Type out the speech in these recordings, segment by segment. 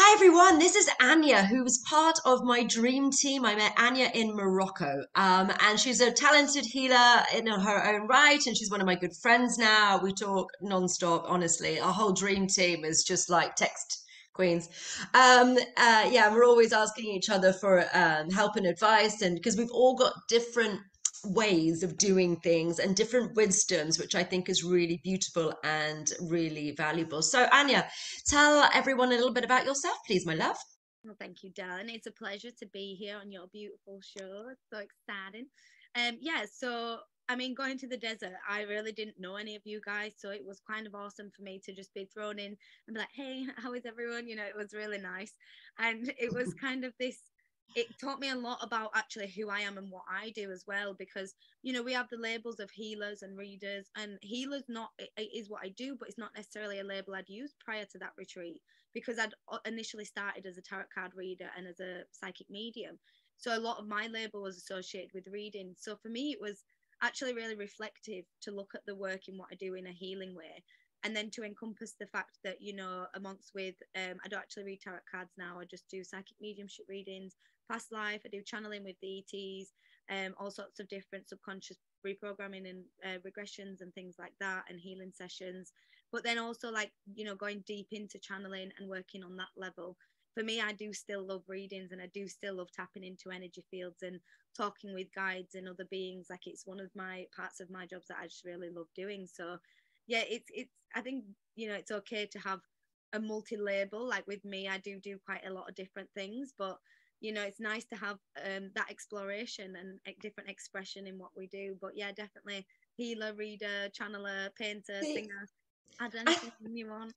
Hi everyone, this is Anya, who was part of my dream team. I met Anya in Morocco, and she's a talented healer in her own right, and she's one of my good friends now. We talk nonstop, honestly. Our whole dream team is just like text queens. Yeah, we're always asking each other for help and advice, and because we've all got different ways of doing things and different wisdoms, which I think is really beautiful and really valuable. So, Anya, tell everyone a little bit about yourself, please, my love. Well, thank you, Dan. It's a pleasure to be here on your beautiful show. It's so exciting. Yeah, so I mean, going to the desert, I really didn't know any of you guys, so it was kind of awesome for me to just be thrown in and be like, "Hey, how is everyone?" It was really nice, and it was kind of this. It taught me a lot about actually who I am and what I do as well, because we have the labels of healers and readers, and healers not it is what I do, but it's not necessarily a label I'd used prior to that retreat because I'd initially started as a tarot card reader and as a psychic medium. So a lot of my label was associated with reading. So for me, it was actually really reflective to look at the work in what I do in a healing way. And then to encompass the fact that, amongst with, I don't actually read tarot cards now. I just do psychic mediumship readings, past life. I do channeling with the ETs, all sorts of different subconscious reprogramming and regressions and things like that, and healing sessions, but then also like going deep into channeling and working on that level. For me, I do still love readings, and I do still love tapping into energy fields and talking with guides and other beings. Like, it's one of my parts of my jobs that I just really love doing. So yeah, it's I think it's okay to have a multi-label. Like with me, I do quite a lot of different things, but it's nice to have that exploration and different expression in what we do. But yeah, definitely healer, reader, channeler, painter, See, singer, add I anything you want.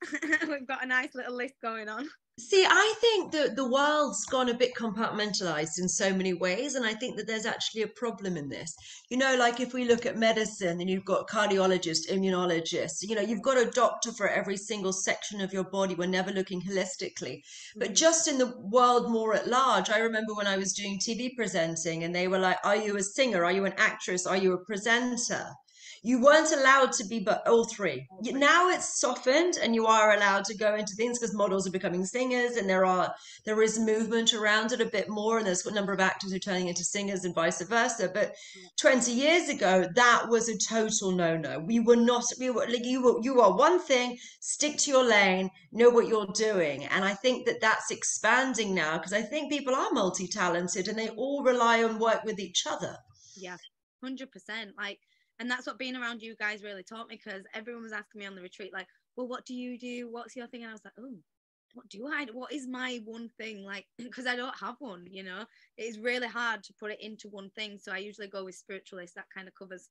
We've got a nice little list going on. I think that the world's gone a bit compartmentalized in so many ways, and I think that there's actually a problem in this. Like if we look at medicine, and you've got cardiologists, immunologists, you've got a doctor for every single section of your body. We're never looking holistically. But Mhm. just in the world more at large, I remember when I was doing TV presenting, and they were like, "Are you a singer? Are you an actress? Are you a presenter?" You weren't allowed to be but all three. All three. Now it's softened, and you are allowed to go into things because models are becoming singers, and there is movement around it a bit more, and there's a number of actors who are turning into singers and vice versa. But Yeah. 20 years ago, that was a total no-no. We were like, you are one thing, stick to your lane, know what you're doing. And I think that that's expanding now, because I think people are multi-talented and they all rely on work with each other. Yeah, 100%. Like, and that's what being around you guys really taught me, because everyone was asking me on the retreat, like, well, what do you do? What's your thing? And I was like, oh, what do I do? What is my one thing? Like, because I don't have one. It's really hard to put it into one thing. So I usually go with spiritualist. That kind of covers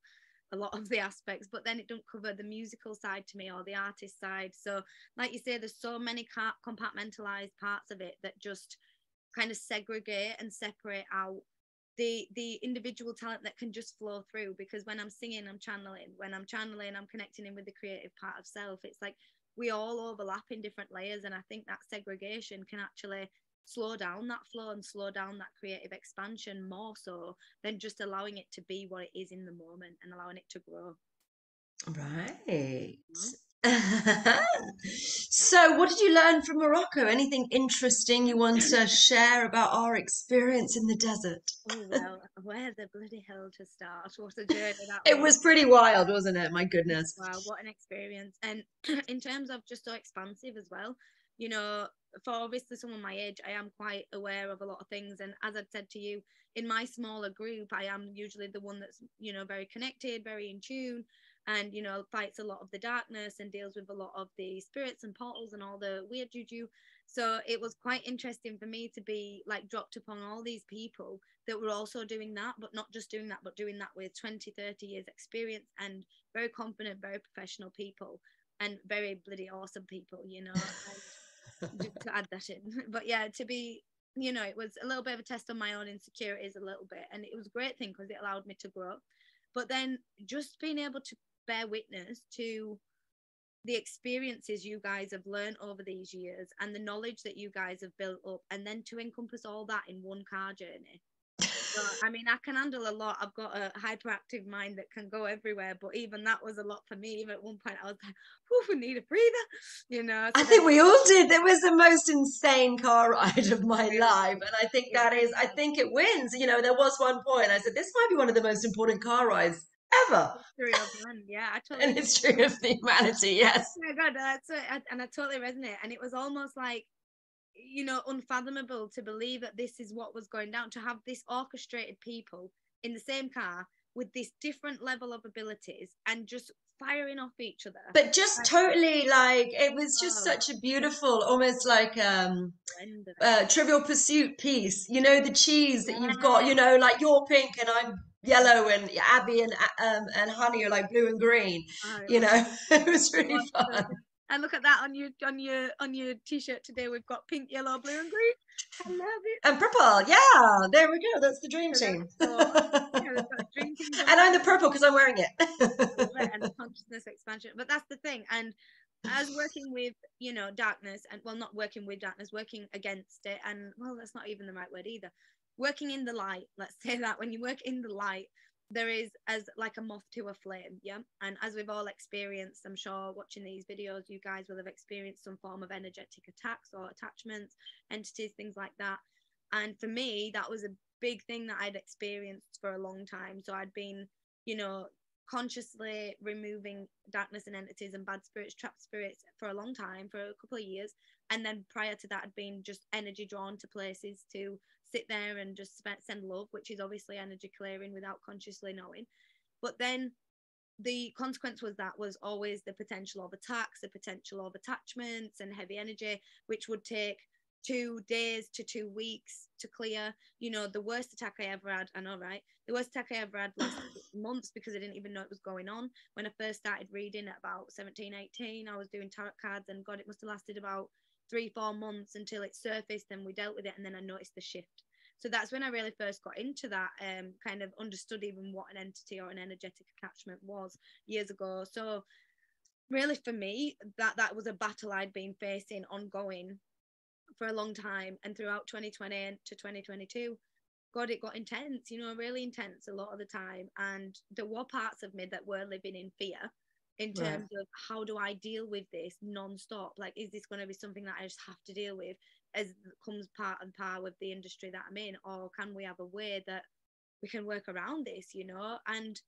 a lot of the aspects, but then it don't cover the musical side to me, or the artist side. So, like you say, there's so many compartmentalized parts of it that just kind of segregate and separate out the individual talent that can just flow through. Because when I'm singing, I'm channeling. When I'm channeling, I'm connecting in with the creative part of self. It's like we all overlap in different layers, and I think that segregation can actually slow down that flow and slow down that creative expansion more so than just allowing it to be what it is in the moment and allowing it to grow. Right. Mhm. So, what did you learn from Morocco? Anything interesting you want to share about our experience in the desert? Oh, well, where the bloody hell to start? What a journey that It was. was pretty wild, wasn't it? My goodness. Wow, what an experience. And in terms of just so expansive as well, you know, for obviously someone my age, I am quite aware of a lot of things. And as I'd said to you, in my smaller group, I am usually the one that's, very connected, very in tune, and, fights a lot of the darkness and deals with a lot of the spirits and portals and all the weird juju. So it was quite interesting for me to be like dropped upon all these people that were also doing that, but not just doing that, but doing that with 20, 30 years experience, and very confident, very professional people, and very bloody awesome people. And just to add that in. But yeah, to be, it was a little bit of a test on my own insecurities a little bit. And it was a great thing because it allowed me to grow. But then just being able to bear witness to the experiences you guys have learned over these years and the knowledge that you guys have built up, and then to encompass all that in one car journey. So, I mean, I can handle a lot. I've got a hyperactive mind that can go everywhere. But even that was a lot for me. Even at one point, I was like, "Whew, we need a breather," you know. I So then, think we all did. It was the most insane car ride of my really, life. And I think it really I was think it wins. There was one point I said, this might be one of the most important car rides ever history of man. Yeah, I totally in get. history of the humanity. Yes. Oh my God, and I totally resonate. And it was almost like, unfathomable to believe that this is what was going down, to have this orchestrated people in the same car with this different level of abilities and just firing off each other. But just Like, totally like it was just oh, such a beautiful, almost like blend. Trivial Pursuit piece. The cheese that you've got. Yeah. Like you're pink and I'm yellow, and Abby and Honey are like blue and green. Oh, it was It was it really was so fun. good. And look at that on your t-shirt today. We've got pink, yellow, blue, and green. I love it. And purple, yeah, there we go. That's the dream So that's team. so And yeah, we've got a dream team going I'm on. the purple because I'm wearing I love it. it. And the consciousness expansion. But that's the thing. And as working with, darkness, and well, not working with darkness, working against it, and well, that's not even the right word either. Working in the light, let's say that when you work in the light, there is as like a moth to a flame, yeah. And as we've all experienced, I'm sure watching these videos, you guys will have experienced some form of energetic attacks or attachments, entities, things like that. And for me, that was a big thing that I'd experienced for a long time. So I'd been, you know, consciously removing darkness and entities and bad spirits, trapped spirits for a long time, for a couple of years. And then prior to that, I'd been just energy drawn to places to sit there and just send love, which is obviously energy clearing without consciously knowing. But then the consequence was always the potential of attacks, the potential of attachments and heavy energy, which would take 2 days to 2 weeks to clear. The worst attack I ever had, I know, right? The worst attack I ever had lasted months because I didn't even know it was going on. When I first started reading at about 17, 18, I was doing tarot cards, and God, it must have lasted about 3, 4 months until it surfaced and we dealt with it. And then I noticed the shift. So that's when I really first got into that, kind of understood even what an entity or an energetic attachment was years ago. So really for me, that was a battle I'd been facing ongoing for a long time. And throughout 2020 to 2022, God, it got intense, really intense a lot of the time. And there were parts of me that were living in fear in Right. terms of how do I deal with this non-stop? Like, is this going to be something that I just have to deal with as comes part and par with the industry that I'm in? Or can we have a way that we can work around this, And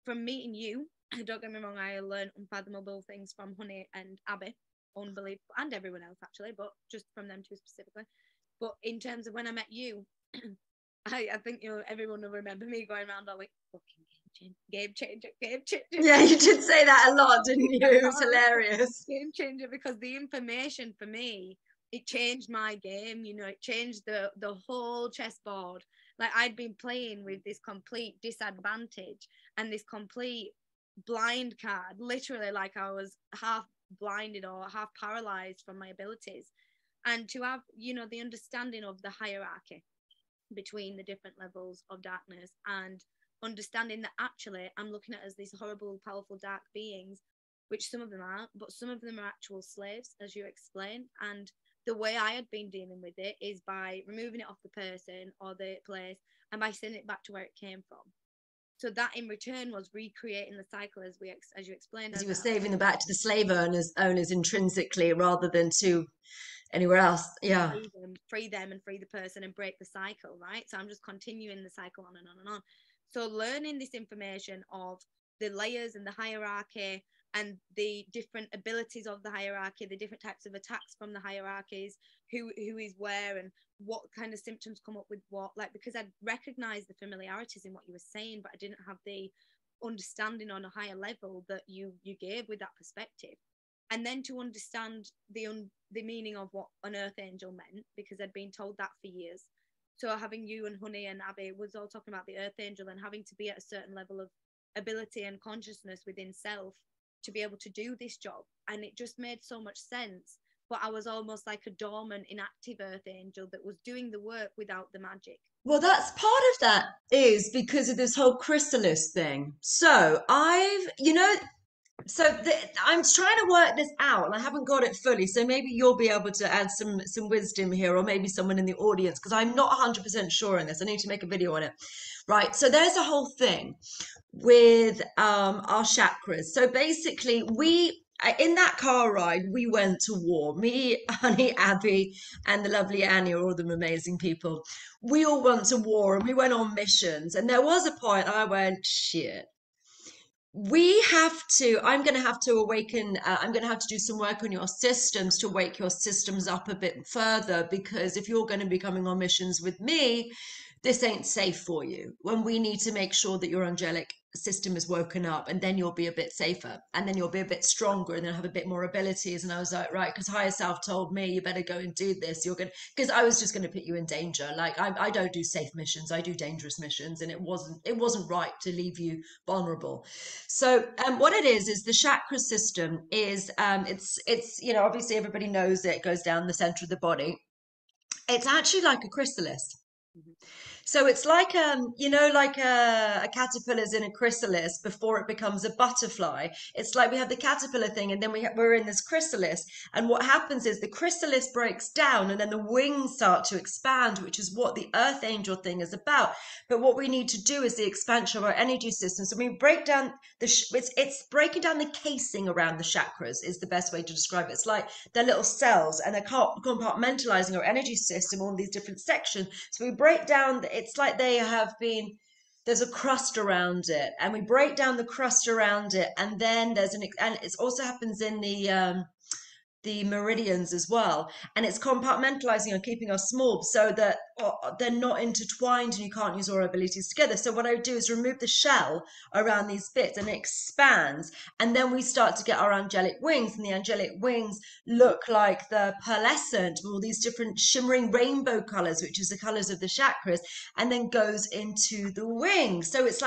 from meeting you, don't get me wrong, I learned unfathomable things from Honey and Abby, unbelievable, and everyone else actually, but just from them two specifically. But in terms of when I met you, I think everyone will remember me going around all like fucking game changer, game changer. Yeah, you did say that a lot, didn't you? It was hilarious. Game changer, because the information for me, it changed my game. It changed the whole chessboard. Like, I'd been playing with this complete disadvantage and this complete blind card, literally, like I was half blinded or half paralyzed from my abilities. And to have, the understanding of the hierarchy between the different levels of darkness, and understanding that actually I'm looking at as these horrible, powerful, dark beings, which some of them are, but some of them are actual slaves, as you explained. And the way I had been dealing with it is by removing it off the person or the place and by sending it back to where it came from. So that in return was recreating the cycle, as you explained. Because As you were saving them back to the slave owners intrinsically rather than to anywhere else. Yeah. free them and free the person and break the cycle, right? So I'm just continuing the cycle on and on and on. So learning this information of the layers and the hierarchy and the different abilities of the hierarchy, the different types of attacks from the hierarchies, who is where and what kind of symptoms come up with what, like, because I'd recognized the familiarities in what you were saying, but I didn't have the understanding on a higher level that you gave with that perspective. And then to understand the meaning of what an earth angel meant, because I'd been told that for years. So having you and Honey and Abby was all talking about the earth angel and having to be at a certain level of ability and consciousness within self to be able to do this job. And it just made so much sense. But I was almost like a dormant, inactive earth angel that was doing the work without the magic. Well, that's part of that is because of this whole chrysalis thing. So I've, So I'm trying to work this out, and I haven't got it fully. So maybe you'll be able to add some wisdom here, or maybe someone in the audience, because I'm not 100% sure on this. I need to make a video on it. Right. So there's a whole thing with our chakras. So basically, we in that car ride we went to war. Me, Honey, Abby, and the lovely Anya, all of them amazing people. We all went to war and we went on missions. And there was a point I went, shit, we have to, I'm going to have to awaken, I'm going to have to do some work on your systems to wake your systems up a bit further, because if you're going to be coming on missions with me, this ain't safe for you. When we need to make sure that your angelic system is woken up, and then you'll be a bit safer, and then you'll be a bit stronger, and then have a bit more abilities. And I was like, right, because higher self told me you better go and do this. You're gonna, because I was just going to put you in danger. Like I don't do safe missions, I do dangerous missions, and it wasn't right to leave you vulnerable. So what it is the chakra system is it's obviously everybody knows it goes down the center of the body. It's actually like a chrysalis. Mhm. So it's like like a caterpillar's in a chrysalis before it becomes a butterfly. It's like we have the caterpillar thing, and then we're in this chrysalis. And what happens is the chrysalis breaks down, and then the wings start to expand, which is what the earth angel thing is about. But what we need to do is the expansion of our energy system. So we break down it's breaking down the casing around the chakras is the best way to describe it. It's like they're little cells, and they're compartmentalizing our energy system, all these different sections. So we break down, it's like they have been, there's a crust around it, and we break down the crust around it, and then and it also happens in the meridians as well, and it's compartmentalizing and keeping us small so that they're not intertwined and you can't use all our abilities together. So what I would do is remove the shell around these bits, and it expands, and then we start to get our angelic wings, and the angelic wings look like the pearlescent with all these different shimmering rainbow colors, which is the colors of the chakras, and then goes into the wings. So it's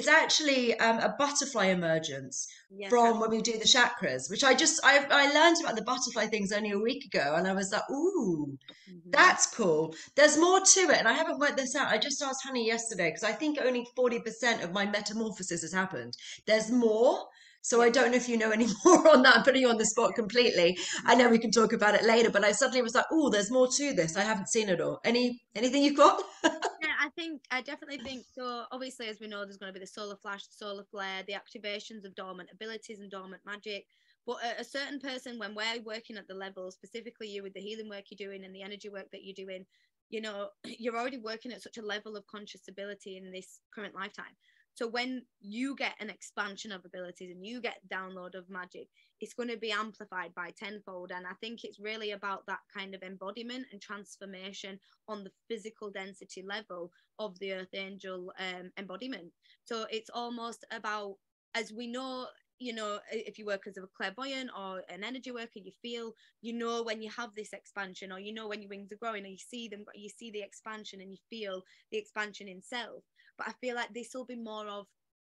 actually a butterfly emergence Yes, from when we do the chakras, which I learned about the butterfly things only a week ago, and I was like, ooh, mm-hmm. that's cool. There's more to it, and I haven't worked this out. I just asked Honey yesterday because I think only 40% of my metamorphosis has happened. There's more. So Yeah, I don't know if you know any more on that. I'm putting you on the spot yeah, completely. I know we can talk about it later, but I suddenly was like, oh, there's more to this. I haven't seen it all. Anything you've got? yeah. I definitely think so. Obviously, as we know, there's going to be the solar flash, the solar flare, the activations of dormant abilities and dormant magic. But a certain person, when we're working at the level, specifically you with the healing work you're doing and the energy work that you're doing, you're already working at such a level of conscious ability in this current lifetime. So when you get an expansion of abilities and you get download of magic, it's going to be amplified by tenfold. And I think it's really about that kind of embodiment and transformation on the physical density level of the earth angel embodiment. So it's almost about, as we know, if you work as a clairvoyant or an energy worker, you feel, when you have this expansion, or when your wings are growing, and you see the expansion, and you feel the expansion in self. But I feel like this will be more of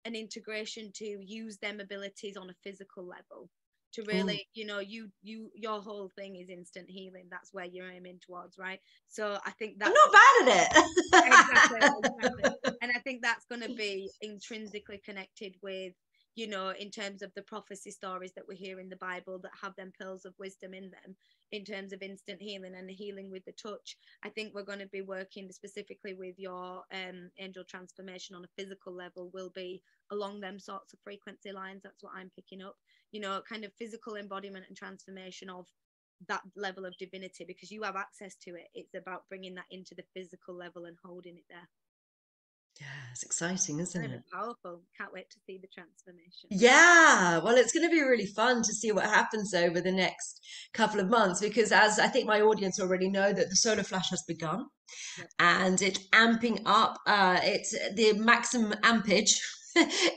an integration to use them abilities on a physical level, to Ooh, really, your whole thing is instant healing. That's where you're aiming towards, right? So I think I'm that's not bad at exactly, exactly. it. And I think that's going to be intrinsically connected with, in terms of the prophecy stories that we hear in the Bible that have them pearls of wisdom in them, in terms of instant healing and healing with the touch. I think we're going to be working specifically with your angel transformation on a physical level, will be along them sorts of frequency lines. That's what I'm picking up, kind of physical embodiment and transformation of that level of divinity, because you have access to it. It's about bringing that into the physical level and holding it there. Yeah, it's exciting, It's isn't going to it? be powerful. Can't wait to see the transformation. Yeah, well, it's going to be really fun to see what happens over the next couple of months, because as I think my audience already know, that the solar flash has begun, Yep. and it's amping up. It's the maximum ampage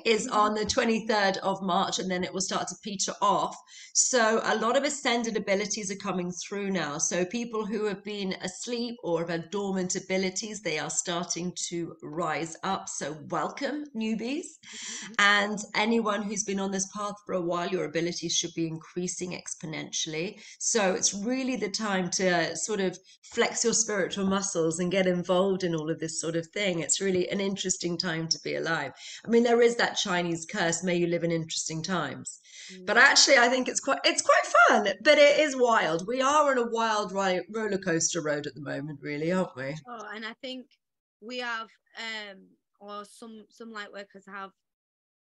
is on the 23rd of March, and then it will start to peter off. So a lot of ascended abilities are coming through now. So people who have been asleep or have had dormant abilities, they are starting to rise up. So welcome, newbies. And anyone who's been on this path for a while, your abilities should be increasing exponentially. So it's really the time to sort of flex your spiritual muscles and get involved in all of this sort of thing. It's really an interesting time to be alive. I mean, there is that Chinese curse, may you live in interesting times. But Mm. actually, I think it's quite fun, but it is wild. We are on a wild roller coaster road at the moment, really, aren't we? Oh, and I think we have, or some light workers have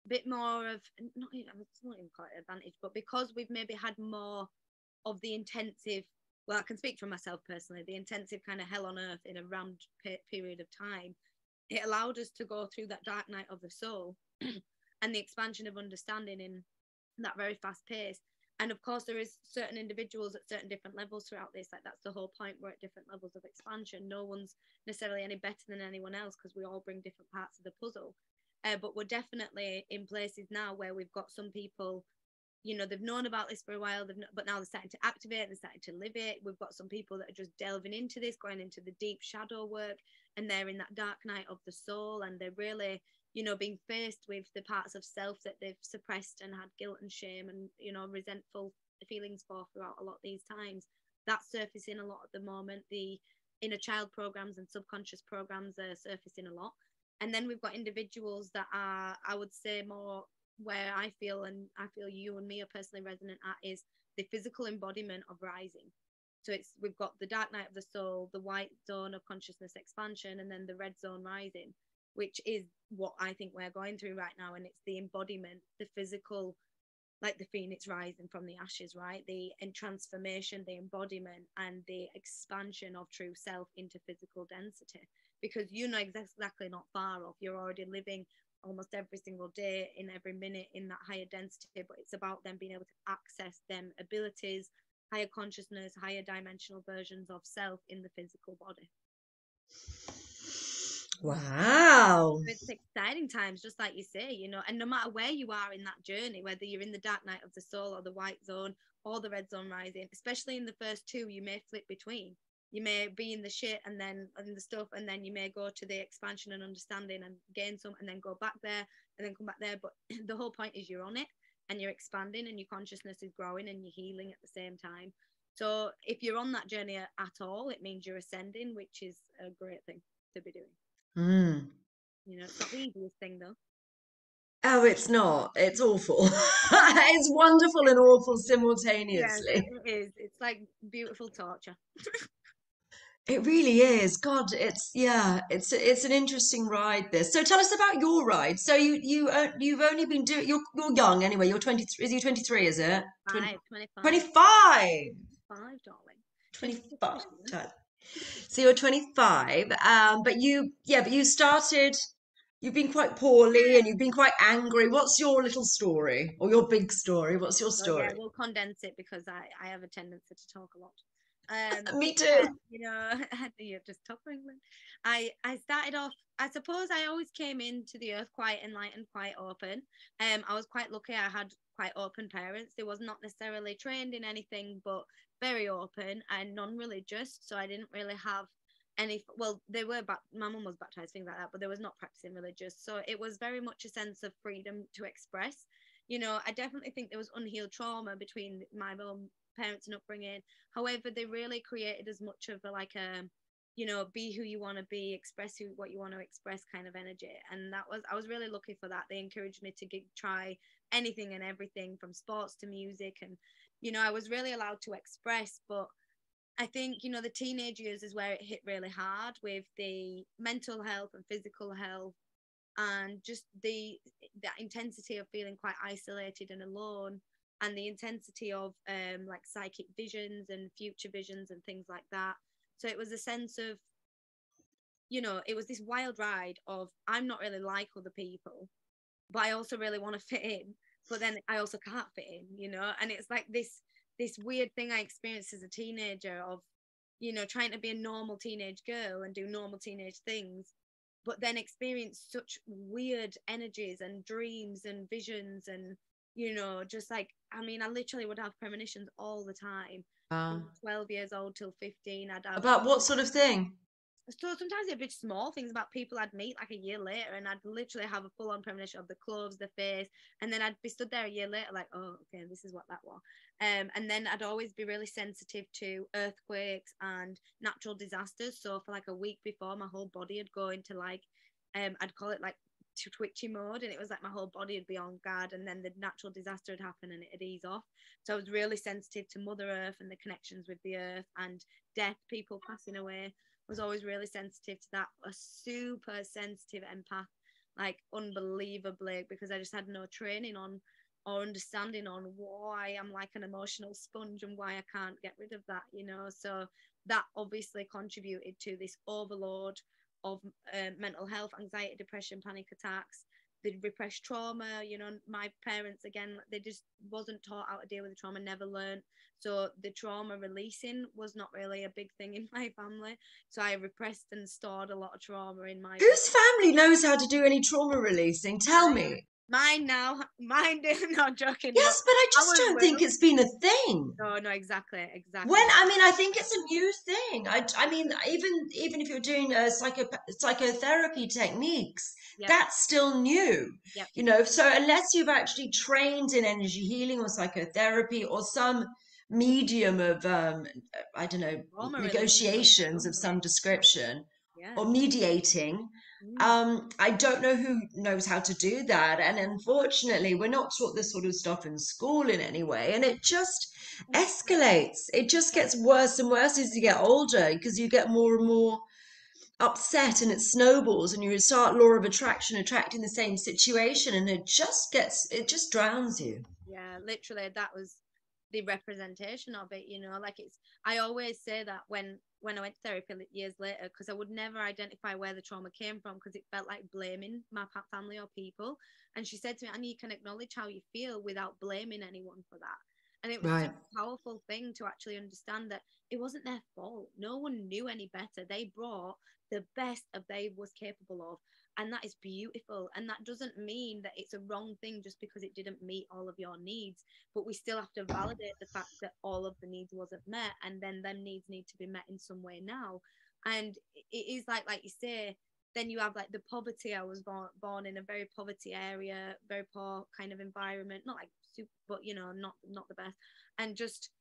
a bit more of, it's not even quite advantage, but because we've maybe had more of the intensive, well, I can speak for myself personally, the intensive kind of hell on earth in a round period of time, it allowed us to go through that dark night of the soul and the expansion of understanding in that very fast pace. And of course, there is certain individuals at certain different levels throughout this. Like that's the whole point. We're at different levels of expansion. No one's necessarily any better than anyone else because we all bring different parts of the puzzle. But we're definitely in places now where we've got some people, you know, they've known about this for a while, but now they're starting to activate, they're starting to live it. We've got some people that are just delving into this, going into the deep shadow work, and they're in that dark night of the soul, and they're really, you know, being faced with the parts of self that they've suppressed and had guilt and shame and, you know, resentful feelings for throughout a lot of these times. That's surfacing a lot at the moment. The inner child programs and subconscious programs are surfacing a lot. And then we've got individuals that are, I would say, more where I feel, and I feel you and me are personally resonant at, is the physical embodiment of rising. So we've got the dark night of the soul, the white zone of consciousness expansion, and then the red zone rising, which is what I think we're going through right now. And it's the embodiment, the physical, like the phoenix rising from the ashes, right? The transformation, the embodiment, and the expansion of true self into physical density. Because you know exactly not far off. You're already living almost every single day, in every minute, in that higher density. But it's about them being able to access them abilities, higher consciousness, higher dimensional versions of self in the physical body. Wow. It's exciting times, just like you say, you know, and no matter where you are in that journey, whether you're in the dark night of the soul or the white zone or the red zone rising, especially in the first two, you may flip between. You may be in the shit and then in the stuff, and then you may go to the expansion and understanding and gain some, and then go back there and then come back there. But the whole point is you're on it and you're expanding and your consciousness is growing and you're healing at the same time. So if you're on that journey at all, it means you're ascending, which is a great thing to be doing. Mm. You know, it's not the easiest thing though. Oh, it's not. It's awful. It's wonderful and awful Yes, simultaneously. it is. It's like beautiful torture. It really is. God, it's an interesting ride this. So tell us about your ride. So you've only been doing you're young anyway. You're 23. Is you 23, is it? 20, 25, 25. 5, darling. 26 25. this year. So you're 25. But you started you've been quite poorly and you've been quite angry. What's your little story or your big story? What's your So yeah, story? we'll condense it because I have a tendency to talk a lot. Me Yeah, too. you know, you're just top England. I started off. I suppose I always came into the earth quite enlightened, quite open. I was quite lucky. I had quite open parents. They was not necessarily trained in anything, but very open and non-religious. So I didn't really have any. Well, they were. My mum was baptized, things like that, but they was not practicing religious. So it was very much a sense of freedom to express. You know, I definitely think there was unhealed trauma between my own parents and upbringing. However, they really created as much of a you know, be who you want to be, express what you want to express kind of energy. And I was really lucky for that. They encouraged me to try anything and everything from sports to music. And, you know, I was really allowed to express. But I think, you know, the teenage years is where it hit really hard with the mental health and physical health and just that intensity of feeling quite isolated and alone, and the intensity of like psychic visions and future visions and things like that. So it was a sense of, you know, it was this wild ride of I'm not really like other people, but I also really want to fit in, but then I also can't fit in, you know. And it's like this weird thing I experienced as a teenager of, you know, trying to be a normal teenage girl and do normal teenage things, but then experience such weird energies and dreams and visions and, you know, just like, I mean, I literally would have premonitions all the time from 12 years old till 15. I'd have, About what sort of thing? so sometimes it'd be small things about people I'd meet like a year later, and I'd literally have a full on premonition of the clothes, the face, and then I'd be stood there a year later, like, oh, okay, this is what that was. And then I'd always be really sensitive to earthquakes and natural disasters. So for like a week before, my whole body would go into like, I'd call it like twitchy mode, and it was like my whole body would be on guard, and then the natural disaster would happen and it'd ease off. So I was really sensitive to Mother Earth and the connections with the earth and death, people passing away. Was always really sensitive to that. A super sensitive empath, like unbelievably, because I just had no training on or understanding on why I'm like an emotional sponge and why I can't get rid of that, you know. So that obviously contributed to this overload of mental health, anxiety, depression, panic attacks, the repressed trauma. You know, my parents, again, they just wasn't taught how to deal with the trauma, never learned. So the trauma releasing was not really a big thing in my family. So I repressed and stored a lot of trauma in my body. Whose family knows how to do any trauma releasing? Tell me. Mine now, mine do not joking, but Yes, but I just ours don't think will. it's been a thing. No, no, exactly, When exactly. I mean, I think it's a new thing. I mean, even if you're doing psychotherapy techniques, Yep, that's still new. yep. You know, so unless you've actually trained in energy healing or psychotherapy or some medium of I don't know, Trauma releasing was negotiations of something. some description Yeah. or mediating, Mm. I don't know who knows how to do that. And unfortunately, we're not taught this sort of stuff in school in any way. And it just escalates. It just gets worse and worse as you get older because you get more and more upset and it snowballs and you start law of attraction attracting the same situation and it just drowns you. Yeah, literally, that was the representation of it. You know, like it's. I always say that when I went to therapy years later, because I would never identify where the trauma came from because it felt like blaming my family or people. And she said to me, "Annie, you can acknowledge how you feel without blaming anyone for that." And it was such Right. a powerful thing to actually understand that it wasn't their fault. No one knew any better. They brought the best of they was capable of, and that is beautiful. And that doesn't mean that it's a wrong thing just because it didn't meet all of your needs, but we still have to validate the fact that all of the needs wasn't met, and then them needs need to be met in some way now. And it is like you say, then you have like the poverty. I was born in a very poverty area, very poor kind of environment, not like super, but you know, not the best. And just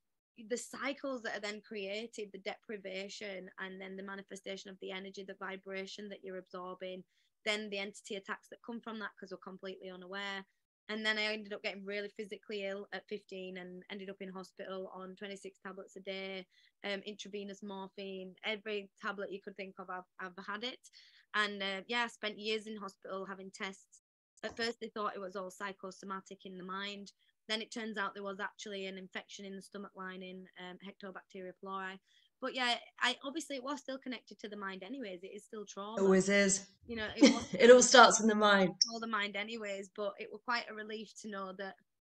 the cycles that are then created, the deprivation, and then the manifestation of the energy, the vibration that you're absorbing, then the entity attacks that come from that because we're completely unaware. And then I ended up getting really physically ill at 15 and ended up in hospital on 26 tablets a day, intravenous morphine, every tablet you could think of, I've had it. And yeah, I spent years in hospital having tests. At first, they thought it was all psychosomatic in the mind. Then it turns out there was actually an infection in the stomach lining, Helicobacter pylori. But yeah, I obviously it was still connected to the mind anyways. It is still trauma. Always is. You know, it was It all still starts in the mind. all the mind anyways, but it was quite a relief to know that,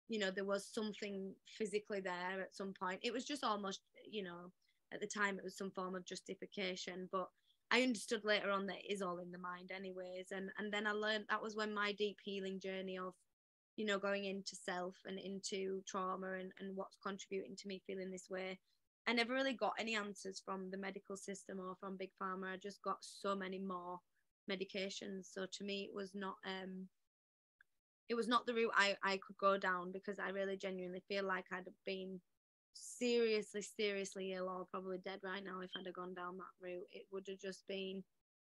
you know, there was something physically there at some point. It was just almost, you know, at the time it was some form of justification, but I understood later on that it is all in the mind anyways. And then I learned that was when my deep healing journey of, you know, going into self and into trauma and what's contributing to me feeling this way. I never really got any answers from the medical system or from Big Pharma. I just got so many more medications. So to me, it was not the route I could go down, because I really genuinely feel like I'd have been seriously ill or probably dead right now if I'd have gone down that route. It would have just been,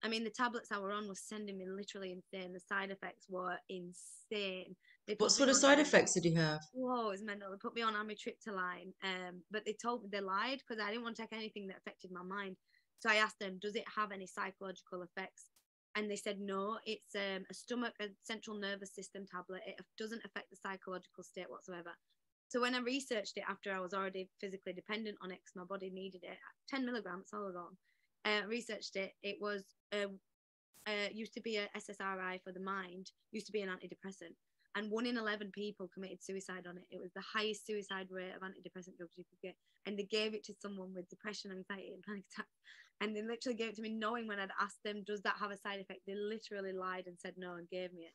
I mean, the tablets I were on was sending me literally insane. The side effects were insane. They What put me sort of on side effects did you have? whoa, it's mental. They put me on amitriptyline, but they told me they lied because I didn't want to take anything that affected my mind. So I asked them, does it have any psychological effects? And they said no. It's a central nervous system tablet. It doesn't affect the psychological state whatsoever. So when I researched it after I was already physically dependent on it because my body needed it, 10 milligrams all along. Researched it. It was used to be a SSRI for the mind. Used to be an antidepressant. And 1 in 11 people committed suicide on it. It was the highest suicide rate of antidepressant drugs you could get. And they gave it to someone with depression, anxiety, and panic attacks. And they literally gave it to me knowing when I'd asked them, does that have a side effect? They literally lied and said no and gave me it.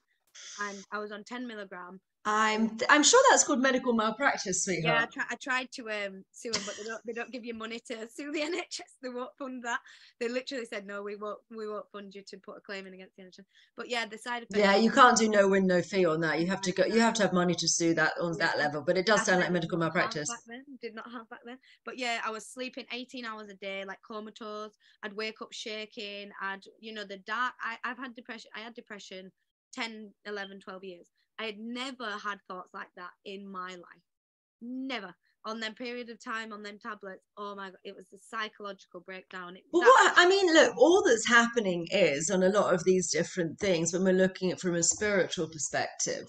And I was on 10 milligram. I'm sure that's called medical malpractice, Yeah, sweetheart. I tried to sue them, but they don't give you money to sue the NHS. They won't fund that. They literally said no, we won't fund you to put a claim in against the NHS. But yeah, the side effects. Yeah, you can't do no win, no fee on that. You have to go, you have to Exactly. have money to sue that on Yeah, that which level, but it does sound sadly like I did medical not have back malpractice. then. Did not have back then. But yeah, I was sleeping 18 hours a day, like comatose. I'd wake up shaking. I'd, you know, the dark. I've had depression. I had depression 10, 11, 12 years. I had never had thoughts like that in my life. Never. On them period of time, on them tablets, oh my God, it was a psychological breakdown. Well, That what I mean, look, all that's happening is on a lot of these different things when we're looking at from a spiritual perspective,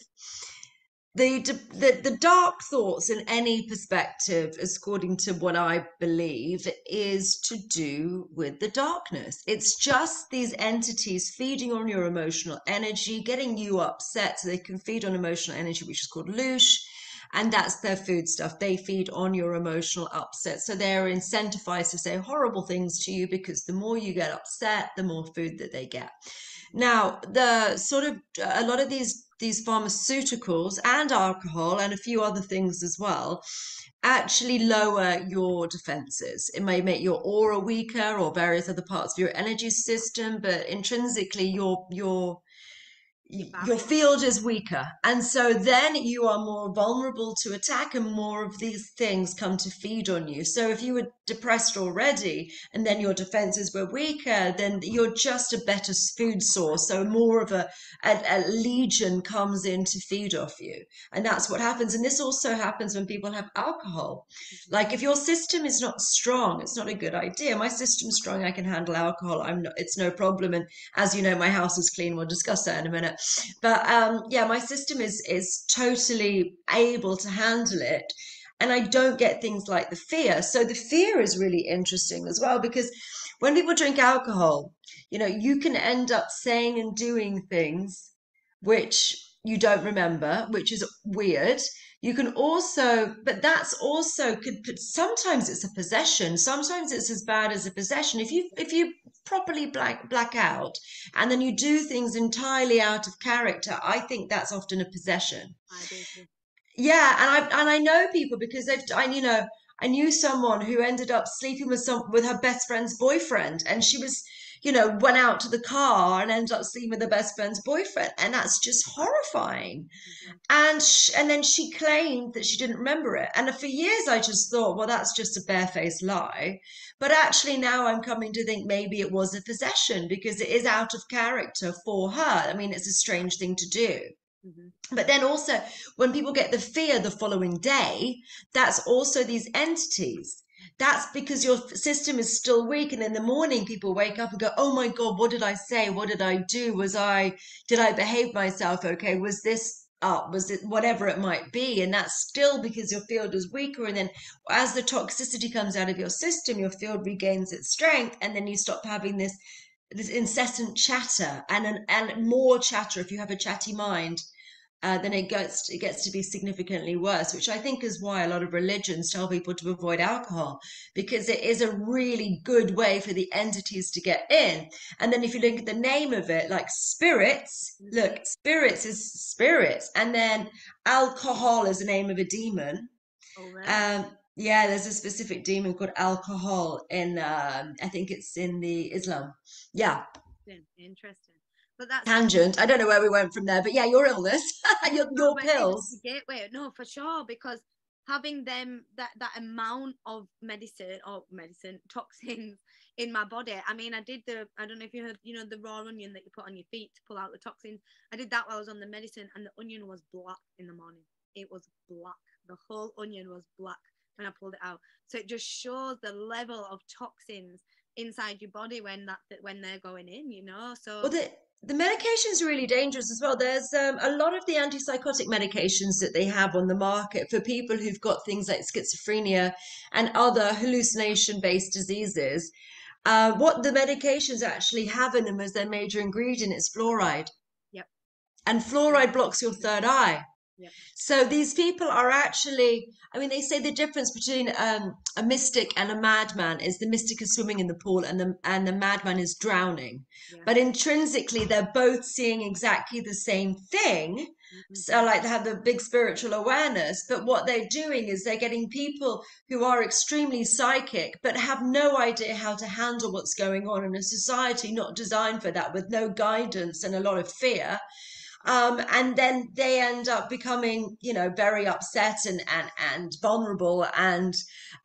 the dark thoughts in any perspective, according to what I believe, is to do with the darkness. It's just these entities feeding on your emotional energy, getting you upset so they can feed on emotional energy, which is called loosh. And that's their food stuff. They feed on your emotional upset. So they're incentivized to say horrible things to you because the more you get upset, the more food that they get. Now, the sort of a lot of these pharmaceuticals and alcohol and a few other things as well actually lower your defenses. It may make your aura weaker or various other parts of your energy system, but intrinsically your your barrier. field is weaker, and so then you are more vulnerable to attack, and more of these things come to feed on you. So if you were depressed already and then your defenses were weaker, then you're just a better food source, so more of a legion comes in to feed off you. And that's what happens. And this also happens when people have alcohol. Mm-hmm. Like if your system is not strong, it's not a good idea. My system's strong, I can handle alcohol, it's no problem. And as you know, my house is clean. We'll discuss that in a minute. But yeah, my system is totally able to handle it. And I don't get things like the fear. So the fear is really interesting as well, because when people drink alcohol, you can end up saying and doing things which you don't remember, which is weird. You can also, but that's also sometimes it's a possession. Sometimes it's as bad as a possession. If you properly black out and then you do things entirely out of character, I think that's often a possession. I do too. Yeah, and I know people because I knew someone who ended up sleeping with her best friend's boyfriend, and she was went out to the car and ended up sleeping with her best friend's boyfriend, and that's just horrifying. Mm-hmm. And then she claimed that she didn't remember it. And for years I just thought, well, that's just a barefaced lie. But actually now I'm coming to think maybe it was a possession because it is out of character for her. I mean, it's a strange thing to do. Mm-hmm. But then also when people get the fear the following day, that's also these entities. That's because your system is still weak. And in the morning, people wake up and go, oh my God, what did I say? What did I do? Did I behave myself? Okay. Was this up? Was it whatever it might be? And that's still because your field is weaker. And then as the toxicity comes out of your system, your field regains its strength. And then you stop having this incessant chatter and more chatter if you have a chatty mind. Then it gets to be significantly worse, which I think is why a lot of religions tell people to avoid alcohol, because it is a really good way for the entities to get in. And then if you look at the name of it, like spirits, Mm-hmm. look, spirits is spirits, and then alcohol is the name of a demon. Oh, really? Um, yeah, there's a specific demon called alcohol in I think it's in the Islam. Yeah, Interesting. But that's the tangent. I don't know where we went from there, but yeah, your illness, your no, your but it's the pills. gateway. No, for sure, because having them that amount of medicine toxins in my body. I mean, I don't know if you heard, the raw onion that you put on your feet to pull out the toxins. I did that while I was on the medicine, and the onion was black in the morning. It was black. The whole onion was black when I pulled it out. So it just shows the level of toxins inside your body when they're going in. Well, So the medication is really dangerous as well. There's a lot of the antipsychotic medications that they have on the market for people who've got things like schizophrenia and other hallucination-based diseases. What the medications actually have in them as their major ingredient is fluoride, yep. and fluoride blocks your third eye. Yep. So these people are actually, I mean, they say the difference between a mystic and a madman is the mystic is swimming in the pool and the madman is drowning. Yeah. But intrinsically, they're both seeing exactly the same thing. So, Mm-hmm. like, they have the big spiritual awareness. But what they're doing is they're getting people who are extremely psychic, but have no idea how to handle what's going on in a society not designed for that, with no guidance and a lot of fear. And then they end up becoming, very upset and vulnerable and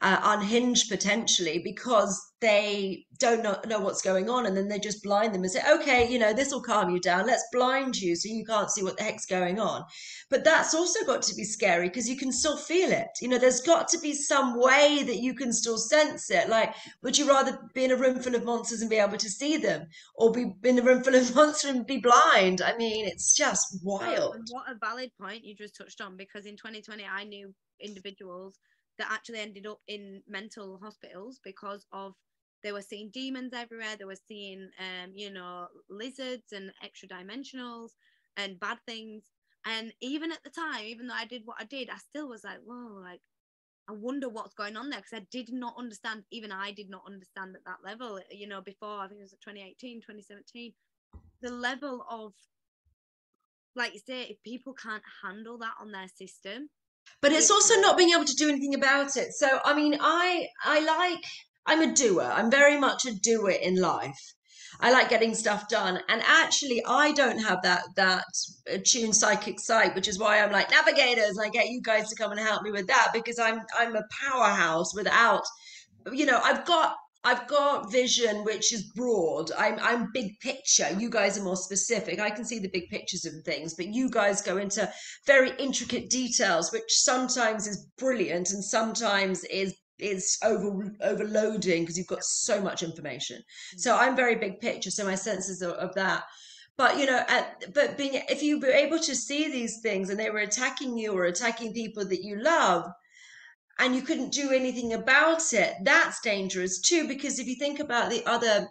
unhinged potentially because they don't know what's going on, and then they just blind them and say, okay, this will calm you down, let's blind you so you can't see what the heck's going on. But that's also got to be scary because you can still feel it. There's got to be some way that you can still sense it. Like, would you rather be in a room full of monsters and be able to see them, or be in a room full of monsters and be blind? I mean, it's just No, wild. and what a valid point you just touched on, because in 2020 I knew individuals that actually ended up in mental hospitals because of they were seeing demons everywhere, they were seeing lizards and extra dimensionals and bad things. And even at the time, even though I did what I did, I still was like, whoa, like I wonder what's going on there, because I did not understand. Even I did not understand at that level, before. I think it was 2018, 2017. The level of, like you say, if people can't handle that on their system, But it's it also not being able to do anything about it. So I mean, I'm a doer. I'm very much a doer in life. I like getting stuff done, and actually I don't have that attuned psychic sight, which is why I'm like navigators, and I get you guys to come and help me with that, because I'm a powerhouse without, I've got vision which is broad. I'm big picture. You guys are more specific. I can see the big pictures of things, but you guys go into very intricate details, which sometimes is brilliant and sometimes is overloading because you've got so much information. So I'm very big picture. So my senses of that. But if you were able to see these things and they were attacking you or attacking people that you love, and you couldn't do anything about it, that's dangerous too. Because if you think about the other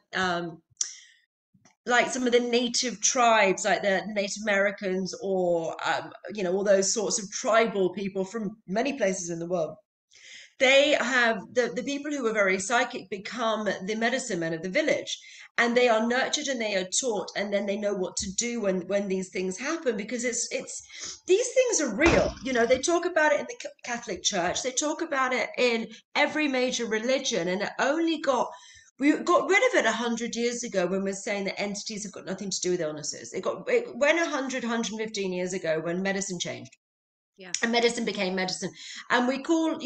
like some of the native tribes, like the Native Americans, or all those sorts of tribal people from many places in the world, they have the people who are very psychic become the medicine men of the village, and they are nurtured and they are taught, and then they know what to do when these things happen, because it's these things are real. They talk about it in the Catholic Church, they talk about it in every major religion, and we got rid of it 100 years ago when we're saying that entities have got nothing to do with illnesses. It went 115 years ago when medicine changed, yeah, and medicine became medicine, and we call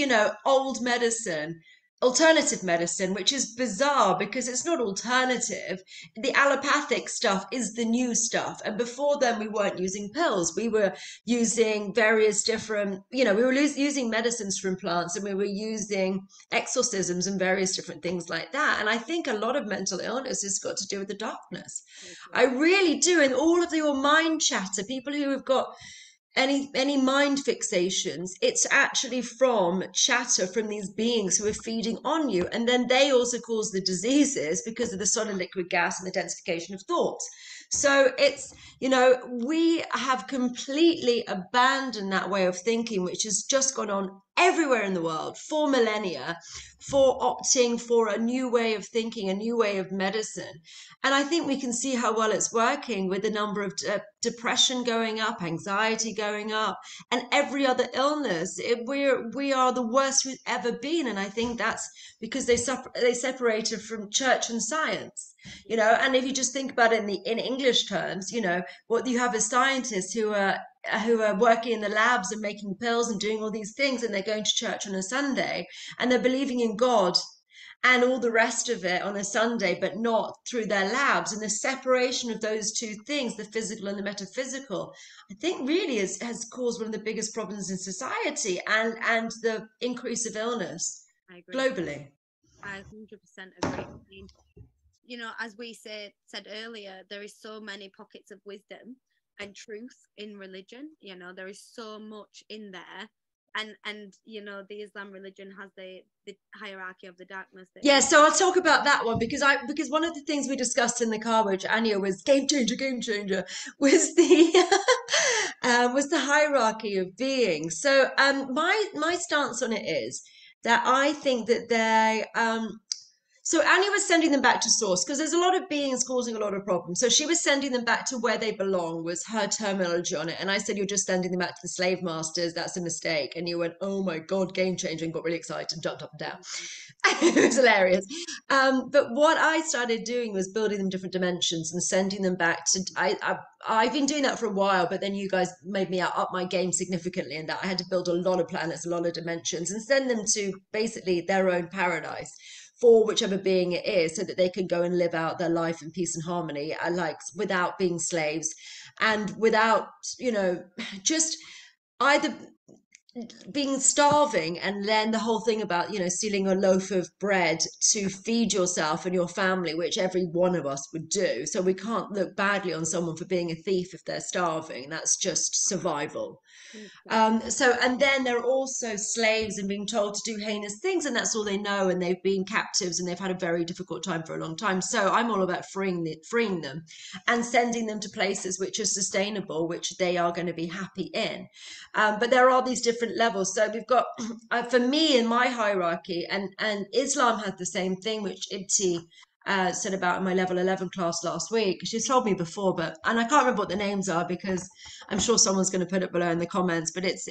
old medicine alternative medicine, which is bizarre because it's not alternative. The allopathic stuff is the new stuff, and before then we weren't using pills, we were using various different, we were using medicines from plants, and we were using exorcisms and various different things like that. And I think a lot of mental illness has got to do with the darkness. I really do. And all of your mind chatter, people who have got any mind fixations, it's actually from chatter from these beings who are feeding on you, and then they also cause the diseases because of the solid liquid gas and the densification of thoughts. So it's, we have completely abandoned that way of thinking, which has just gone on everywhere in the world for millennia, for opting for a new way of thinking, a new way of medicine. And I think we can see how well it's working, with the number of depression going up, anxiety going up, and every other illness. We are the worst we've ever been, and I think that's because they separated from church and science. And if you just think about it in English terms, what you have is scientists who are working in the labs and making pills and doing all these things, and they're going to church on a Sunday, and they're believing in God and all the rest of it on a Sunday, but not through their labs. And the separation of those two things, the physical and the metaphysical, I think really has caused one of the biggest problems in society, and the increase of illness I agree. globally. I 100% agree. I mean, as we said earlier, there is so many pockets of wisdom and truth in religion. There is so much in there. And the Islam religion has the hierarchy of the darkness that Yeah, so I'll talk about that one, because one of the things we discussed in the car, which Anya was game changer, was the was the hierarchy of being. So my stance on it is that I think that so Annie was sending them back to source, because there's a lot of beings causing a lot of problems. So she was sending them back to where they belong, was her terminology on it. And I said, you're just sending them back to the slave masters. That's a mistake. And you went, oh my God, game changing, got really excited and jumped up and down. It was hilarious. But what I started doing was building them different dimensions and sending them back to, I've been doing that for a while, but then you guys made me up my game significantly in that I had to build a lot of planets, a lot of dimensions, and send them to basically their own paradise, for whichever being it is, so that they can go and live out their life in peace and harmony, like without being slaves and without, just either being starving, and then the whole thing about stealing a loaf of bread to feed yourself and your family, which every one of us would do. So we can't look badly on someone for being a thief if they're starving. That's just survival. 100%. And then they're also slaves and being told to do heinous things, and that's all they know. And they've been captives and they've had a very difficult time for a long time. So I'm all about freeing them and sending them to places which are sustainable, which they are going to be happy in. But there are these different levels. So we've got, for me in my hierarchy, and Islam had the same thing, which Ibti said about in my level 11 class last week. She's told me before, and I can't remember what the names are because I'm sure someone's going to put it below in the comments. But it's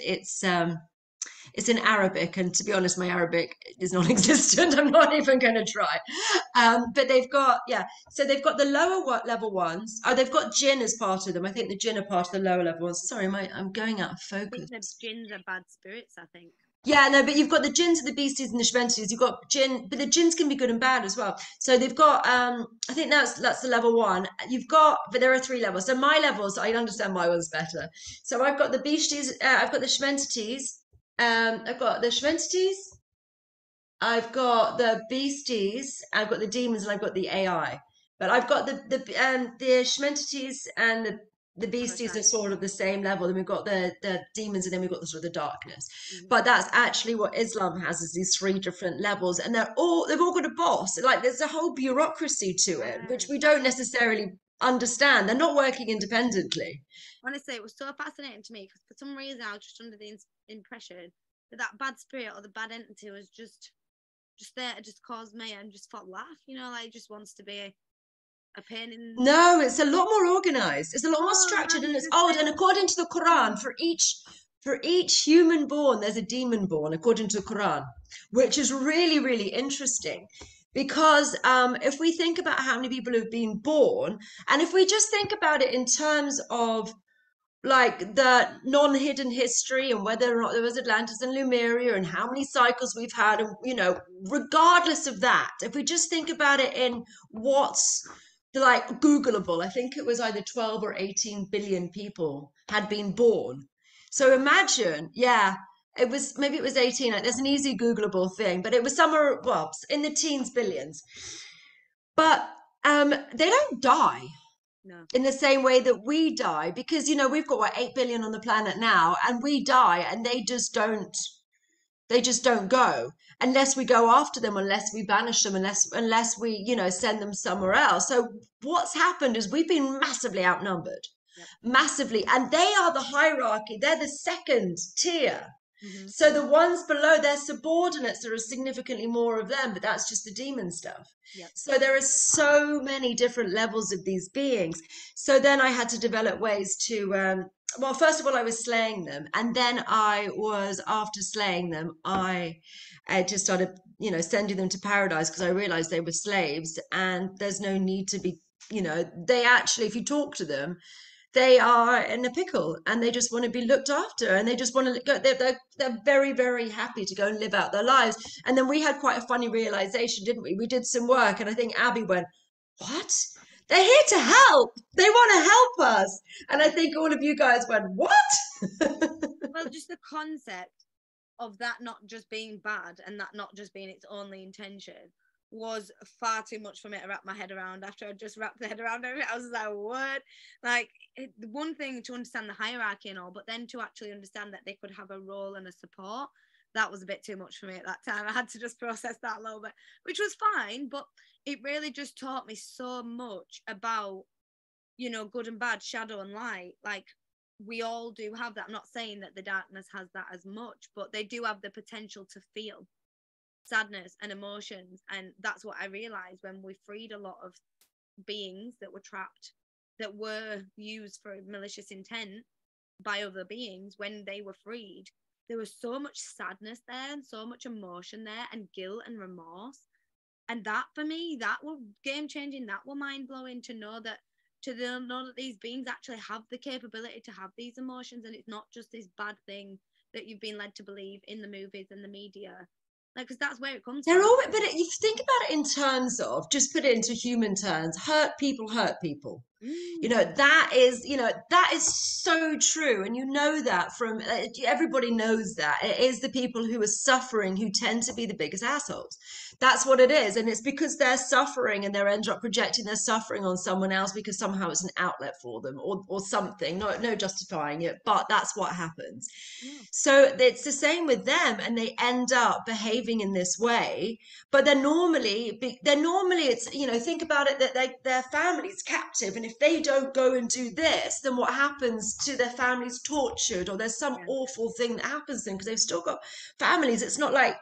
in Arabic, and to be honest, my Arabic is non-existent. I'm not even going to try. But they've got, yeah. So they've got the lower level ones. Oh, they've got jinn as part of them. I think the jinn are part of the lower level ones. Sorry, I'm going out of I think focus. the jinns are bad spirits, I think. Yeah, no, but you've got the jinns and the beasties and the shventities. You've got jinn, but the jinns can be good and bad as well. So they've got, I think that's the level one. You've got, but there are three levels. So my levels, I understand my one's better. So I've got the beasties, I've got the shventities, I've got the shventities, I've got the beasties, I've got the demons, and I've got the AI. But I've got the shmentities and the beasties are Parasites. sort of the same level. Then we've got the demons, and then we've got the sort of the darkness. Mhm. But that's actually what Islam has, is these three different levels, and they've all got a boss. Like there's a whole bureaucracy to it, which Yeah. we don't necessarily understand. They're not working independently. Honestly, it was so fascinating to me because for some reason I was just under the impression that that bad spirit or the bad entity was just there to just cause mayhem, just for laugh, like just wants to be a pain in. No, it's a lot more organized. It's a lot more Oh, structured, and it's just old. there. And according to the Quran, for each human born, there's a demon born, according to the Quran, which is really, really interesting. Because if we think about how many people have been born, and if we just think about it in terms of like the non-hidden history and whether or not there was Atlantis and Lemuria and how many cycles we've had, and regardless of that, if we just think about it in what's like Googleable, I think it was either 12 or 18 billion people had been born. So Wow. imagine, yeah, it was 18. Like, there's an easy Googleable thing, but it was somewhere, well, in the teens, billions. But they don't die No. in the same way that we die, because we've got what, 8 billion on the planet now, and we die, and they just don't go unless we go after them, unless we banish them, unless we send them somewhere else. So what's happened is we've been massively outnumbered, Yep. massively, and they are the hierarchy. They're the second tier. Mhm. So the ones below, their subordinates, there are significantly more of them, but that's just the demon stuff. Yep. So there are so many different levels of these beings. So then I had to develop ways to, well, first of all, I was slaying them. And then after slaying them, I just started, sending them to paradise, because I realized they were slaves and there's no need to be, they actually, if you talk to them, they are in a pickle and they just want to be looked after, and they just want to go. They're very, very happy to go and live out their lives. And then we had quite a funny realization, didn't we? We did some work, and I think Abby went, "What? They're here to help. They want to help us." And I Yeah. think all of you guys went, "What?" Well, just the concept of that not just being bad and that not just being its only intention was far too much for me to wrap my head around. After I just wrapped the head around it, I was like, what? Like, one thing to understand the hierarchy and all, but then to actually understand that they could have a role and a support, that was a bit too much for me at that time. I had to just process that a little bit, which was fine, but it really just taught me so much about, good and bad, shadow and light. Like, we all do have that. I'm not saying that the darkness has that as much, but they do have the potential to feel sadness and emotions. And that's what I realized when we freed a lot of beings that were trapped, that were used for malicious intent by other beings. When they were freed, there was so much sadness there and so much emotion there and guilt and remorse. And that, for me, that were game changing. That were mind blowing, to know that these beings actually have the capability to have these emotions, and it's not just this bad thing that you've been led to believe in the movies and the media. Like, because that's where it comes They're from, all, isn't but you think about it in terms of, just put it into human terms, hurt people hurt people. it? Mm, That is so true. And you know that from everybody knows that. It is the people who are suffering who tend to be the biggest assholes. That's what it is. And it's because they're suffering and they end up projecting their suffering on someone else because somehow it's an outlet for them or something. No justifying it, but that's what happens. yeah, So it's the same with them, and they end up behaving in this way. But they're normally it's think about it that their family's captive, and if they don't go and do this, then what happens to their family's tortured, or there's some yeah, awful thing that happens to them because they've still got families. It's not like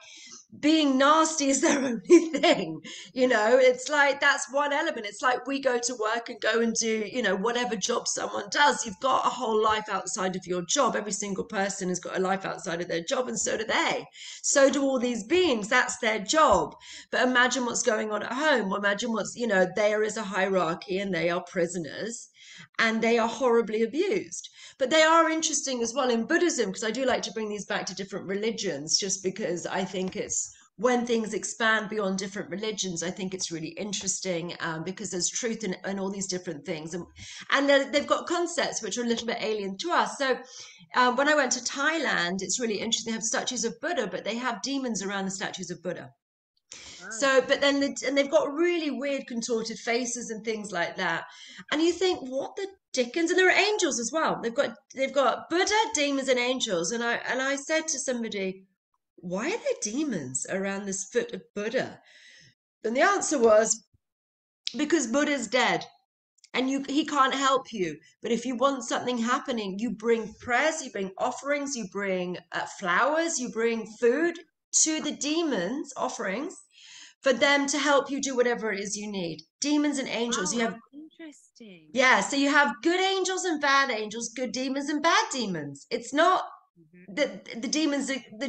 being nasty is their only thing. yeah, It's like that's one element. It's like we go to work and go and do whatever job someone does. You've got a whole life outside of your job. Every single person has got a life outside of their job, and so do they. yeah. So do all these beings. That's their job. But imagine what's going on at home. Well, imagine there is a hierarchy, and they are prisoners, and they are horribly abused. But they are interesting as well in Buddhism, because I do like to bring these back to different religions, just because I think it's when things expand beyond different religions, I think it's really interesting, because there's truth in all these different things. And they've got concepts which are a little bit alien to us. So when I went to Thailand, it's really interesting. They have statues of Buddha, but they have demons around the statues of Buddha. Wow. So, but then, and they've got really weird contorted faces and things like that. And you think, what the dickens? And there are angels as well. They've got Buddha, demons, and angels. And I said to somebody, why are there demons around this foot of Buddha? And the answer was, because Buddha's dead. And he can't help you. But if you want something happening, you bring prayers, you bring offerings, you bring flowers, you bring food to the demons, offerings, for them to help you do whatever it is you need. Demons and angels. Wow, You have, how interesting. yeah, so you have good angels, good demons and bad demons. It's not Mhm. the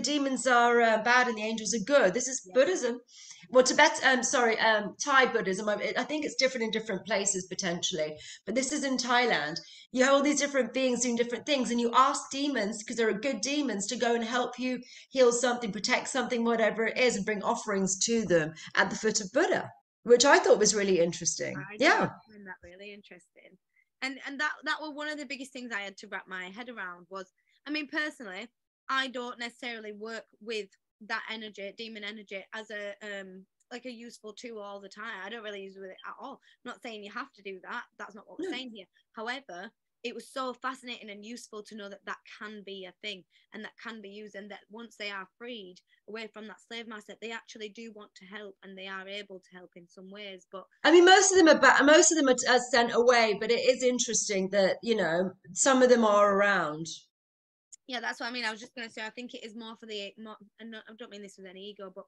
demons are bad and the angels are good. This is Yeah. Buddhism. Well, Thai Buddhism. I think it's different in different places potentially, but this is in Thailand. You have all these different beings doing different things, and you ask demons, because there are good demons, to go and help you heal something, protect something, whatever it is, and bring offerings to them at the foot of Buddha, which I thought was really interesting. I do Yeah. find that really interesting. And that was one of the biggest things I had to wrap my head around was, I mean, personally, I don't necessarily work with that energy, demon energy, as a like a useful tool all the time. I don't really use it at all. I'm not saying you have to do that. That's not what we're No. saying here. However, it was so fascinating and useful to know that that can be a thing and that can be used, and that once they are freed away from that slave master, they actually do want to help and they are able to help in some ways. But I mean, most of them are sent away, but it is interesting that some of them are around. yeah, that's what I mean. I was just going to say, I think it is more for the more, and I don't mean this with any ego, but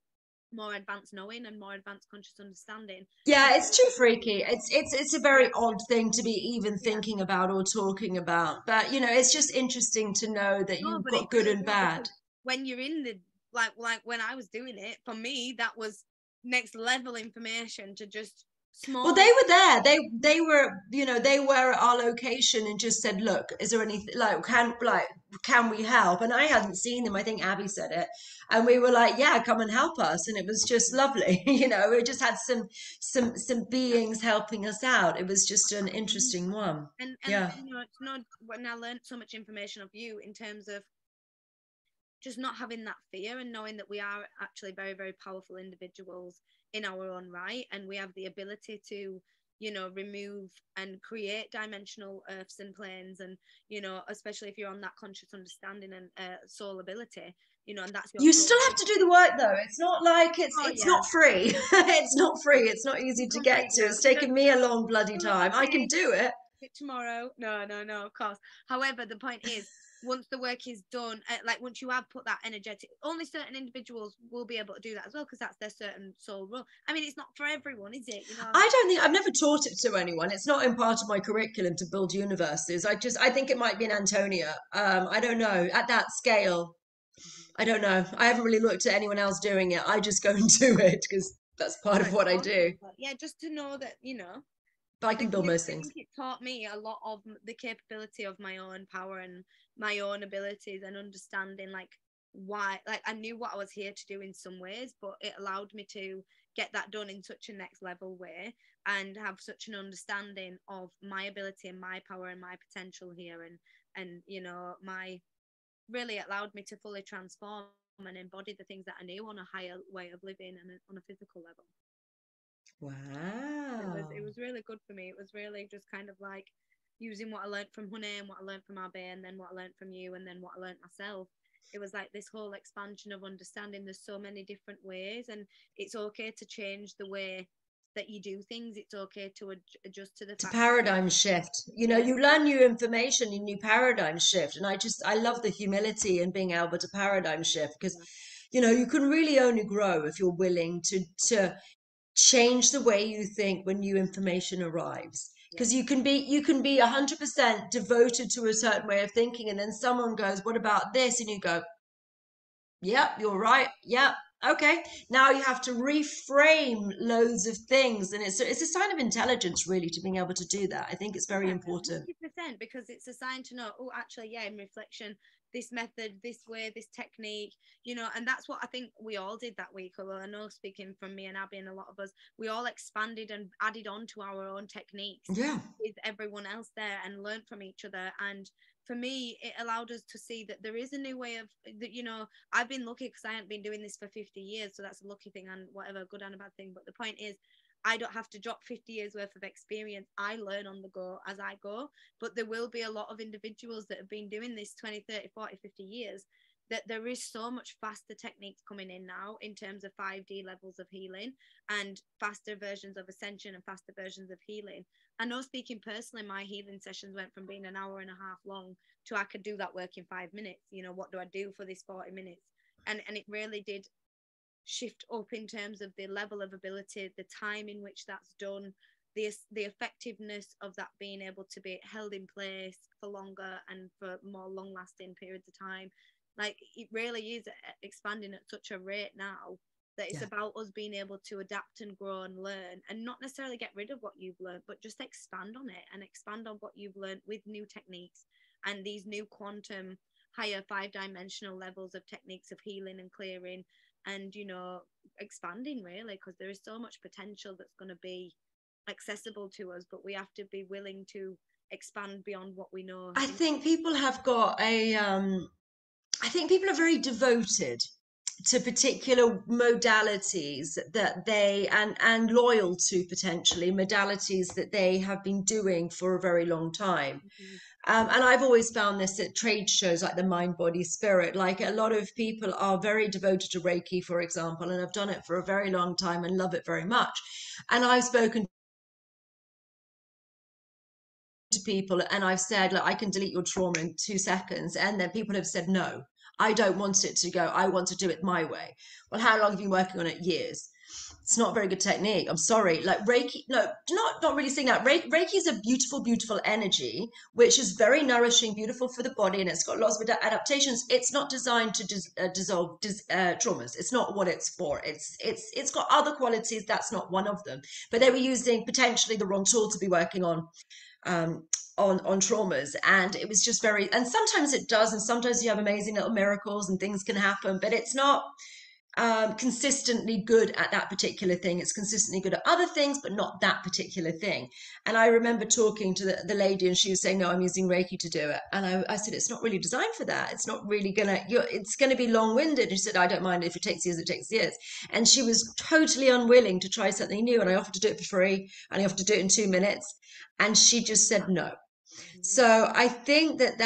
more advanced knowing and more advanced conscious understanding. To Yeah, it's too freaky. It's a yeah, very odd thing to be even yeah. thinking about or talking about. But it's just interesting to know that No, you've but it got good really and will, because bad. when you're in the like when I was doing it, for me that was next level information to just Well, they small. were there. They were at our location and just said, "Look, is there anything can we help?" And I hadn't seen them. I think Abby said it, and we were like, "Yeah, come and help us." And it was just lovely. We just had some beings helping us out. It was just an interesting one. And Yeah. it's not when I learned so much information of you in terms of just not having that fear and knowing that we are actually very, very powerful individuals in our own right, and we have the ability to remove and create dimensional earths and planes, and especially if you're on that conscious understanding and soul ability, and that's your You soul. still have to do the work though. It's not like it's Oh it's yeah, not free. It's not free. It's not easy to get to. completely. It's taken me a long bloody Oh, time. I can okay, do it. tomorrow. No, no, no, of course. However, the point is, once the work is done, like once you have put that energetic, only certain individuals will be able to do that as well, because that's their certain soul role. I mean, it's not for everyone, is it? I don't think I've never taught it to anyone. It's not in part of my curriculum to build universes. I think it might be in Antonia. I don't know at that scale. I don't know. I haven't really looked at anyone else doing it. I just go and do it because that's part No, of it's what I awesome. do. But yeah, just to know that But I can build most I things. think it taught me a lot of the capability of my own power and my own abilities and understanding, like why, like, I knew what I was here to do in some ways, but it allowed me to get that done in such a next level way and have such an understanding of my ability and my power and my potential here, and you know, my really allowed me to fully transform and embody the things that I knew on a higher way of living and on a physical level. It Wow. was really good for me. It was really just kind of like using what I learned from Honey and what I learned from Abby and then what I learned from you and then what I learned myself. It was like this whole expansion of understanding there's so many different ways, and it's okay to change the way that you do things. It's okay to adjust to the To fact that, paradigm shift. You know, yeah, you learn new information, you new paradigm shift. And I love the humility and being able to paradigm shift because, yeah, you know, you can really only grow if you're willing to change the way you think when new information arrives. yeah, Because you can be 100% devoted to a certain way of thinking, and then someone goes, "What about this?" And you go, "Yep, you're right. Yep, okay." Now you have to reframe loads of things, and it's a sign of intelligence, really, to being able to do that. I think it's very yeah, important. 100%, because it's a sign to know, oh, actually, yeah, in reflection, this method, this way, this technique, you know, and that's what I think we all did that week. Although I know, speaking from me and Abby and a lot of us, we all expanded and added on to our own techniques Yeah, with everyone else there and learned from each other. And for me, it allowed us to see that there is a new way of that. You know, I've been lucky because I haven't been doing this for 50 years, so that's a lucky thing and whatever, good and a bad thing. But the point is, I don't have to drop 50 years worth of experience. I learn on the go as I go. But there will be a lot of individuals that have been doing this 20, 30, 40, 50 years, that there is so much faster techniques coming in now in terms of 5D levels of healing and faster versions of ascension and faster versions of healing. I know, speaking personally, my healing sessions went from being an hour and a half long to I could do that work in 5 minutes. You know, what do I do for this 40 minutes? And it really did shift up in terms of the level of ability, the time in which that's done, the effectiveness of that being able to be held in place for longer and for more long lasting periods of time. Like, it really is expanding at such a rate now that it's yeah. about us being able to adapt and grow and learn, and not necessarily get rid of what you've learned, but just expand on it and expand on what you've learned with new techniques and these new quantum higher 5 dimensional levels of techniques of healing and clearing, and you know, expanding, really, because there is so much potential that's going to be accessible to us, but we have to be willing to expand beyond what we know I in. think people have got a I think people are very devoted to particular modalities that they and loyal to potentially modalities that they have been doing for a very long time. Mhm. And I've always found this at trade shows like the Mind, Body, Spirit. Like, a lot of people are very devoted to Reiki, for example, and have done it for a very long time and love it very much. And I've spoken to people and I've said, look, I can delete your trauma in 2 seconds. And then people have said, no, I don't want it to go. I want to do it my way. Well, how long have you been working on it? Years. It's not a very good technique. I'm sorry. Like Reiki, no, not really saying that. Reiki is a beautiful, beautiful energy, which is very nourishing, beautiful for the body, and it's got lots of adaptations. It's not designed to dissolve traumas. It's not what it's for. It's got other qualities. That's not one of them. But they were using potentially the wrong tool to be working um, on traumas, and it was just very. And sometimes it does, and sometimes you have amazing little miracles and things can happen, but it's not consistently good at that particular thing. It's consistently good at other things, but not that particular thing. And I remember talking to the lady, and she was saying, "No, I'm using Reiki to do it." And I said, "It's not really designed for that. It's not really it's gonna be long-winded." And she said, "I don't mind if it takes years. It takes years." And she was totally unwilling to try something new. And I offered to do it for free, and I offered to do it in 2 minutes, and she just said no. Mhm. So I think that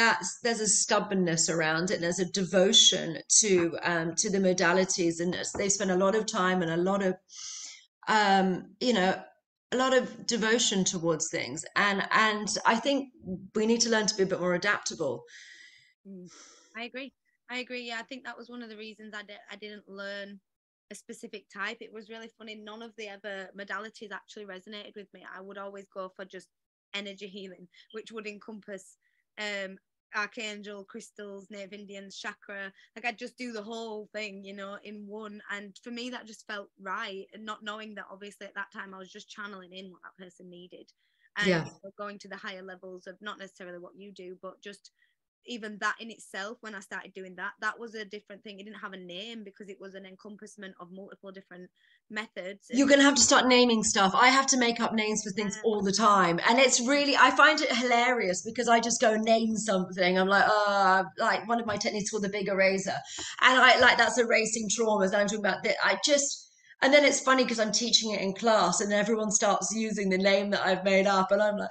there's a stubbornness around it, and there's a devotion to the modalities, and they spend a lot of time and a lot of you know, a lot of devotion towards things, and I think we need to learn to be a bit more adaptable. Mm. I agree. I agree. Yeah, I think that was one of the reasons I didn't learn a specific type. It was really funny. None of the other modalities actually resonated with me. I would always go for just energy healing, which would encompass um archangel, crystals, native Indians, chakra. Like, I'd just do the whole thing, you know, in one. And for me, that just felt right. And not knowing that, obviously, at that time I was just channeling in what that person needed, and Yeah. you know, going to the higher levels of not necessarily what you do, but just even that in itself, when I started doing that, that was a different thing. It didn't have a name because it was an encompassment of multiple different methods. You're And going to have to start naming stuff. I have to make up names for things all the time. And it's really, I find it hilarious because I just go name something. I'm like, like one of my techniques called the big eraser. And I like, that's erasing traumas. And I'm talking about that. And then it's funny because I'm teaching it in class and everyone starts using the name that I've made up. And I'm like,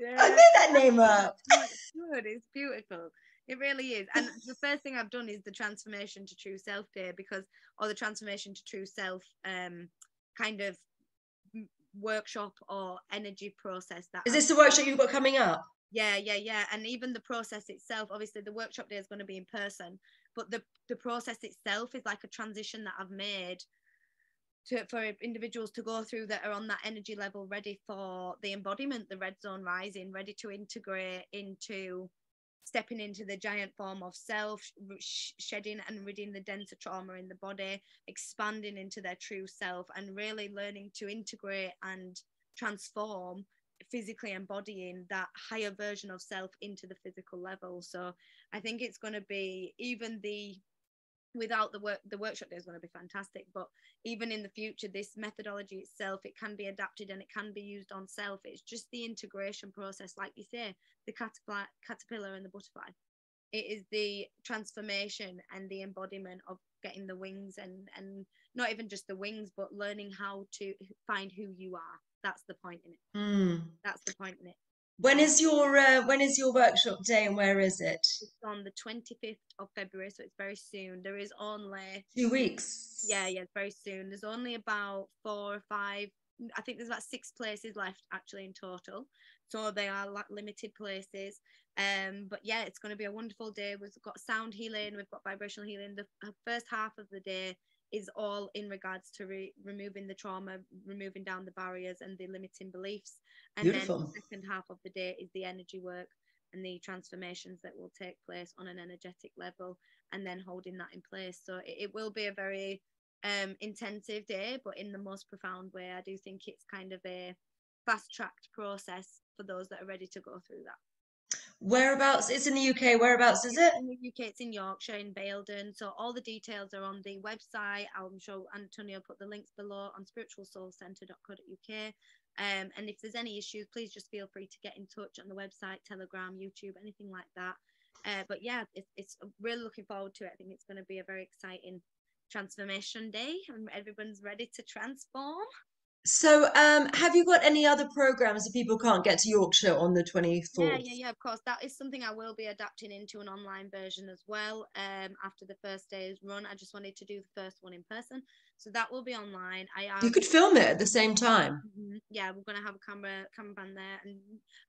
I yeah, made that name up. no, it's good. It's beautiful. It really is. And the first thing I've done is the transformation to true self day, because, or the transformation to true self kind of workshop or energy process that Is I've this the workshop you've got coming up? yeah. And even the process itself, obviously the workshop day is going to be in person, but the process itself is like a transition that I've made for individuals to go through that are on that energy level, ready for the embodiment, the red zone rising, ready to integrate into stepping into the giant form of self, shedding and ridding the denser trauma in the body, expanding into their true self, and really learning to integrate and transform, physically embodying that higher version of self into the physical level. So I think it's going to be, even without the workshop day is going to be fantastic, but even in the future, this methodology itself, it can be adapted and it can be used on self. It's just the integration process, like you say, the caterpillar and the butterfly. It is the transformation and the embodiment of getting the wings, and not even just the wings, but learning how to find who you are. That's the point in it. Mm. That's the point in it. When is your workshop day and where is it? It's on the 25th of February, so it's very soon. There is only 2 weeks. yeah, it's very soon. There's only about 4 or 5. I think there's about 6 places left actually in total. So they are limited places. But yeah, it's going to be a wonderful day. We've got sound healing, we've got vibrational healing. The first half of the day is all in regards to removing the trauma, removing down the barriers and the limiting beliefs. And then Beautiful. the second half of the day is the energy work and the transformations that will take place on an energetic level, and then holding that in place. So it will be a very intensive day, but in the most profound way. I do think it's kind of a fast tracked process for those that are ready to go through that. Whereabouts? It's in the UK. Whereabouts is It's it? in the UK, it's in Yorkshire, in Baildon. So all the details are on the website. I'm sure Antonia put the links below on spiritualsoulcentre.co.uk. And if there's any issues, please just feel free to get in touch on the website, Telegram, YouTube, anything like that. But yeah, it's really looking forward to it. I think it's going to be a very exciting transformation day, and everyone's ready to transform. So, have you got any other programs if people can't get to Yorkshire on the Yeah, 24th? of course. That is something I will be adapting into an online version as well. After the first day's run, I just wanted to do the first one in person, so that will be online. I You am. could film it at the same time. Yeah, we're gonna have a cameraman there, and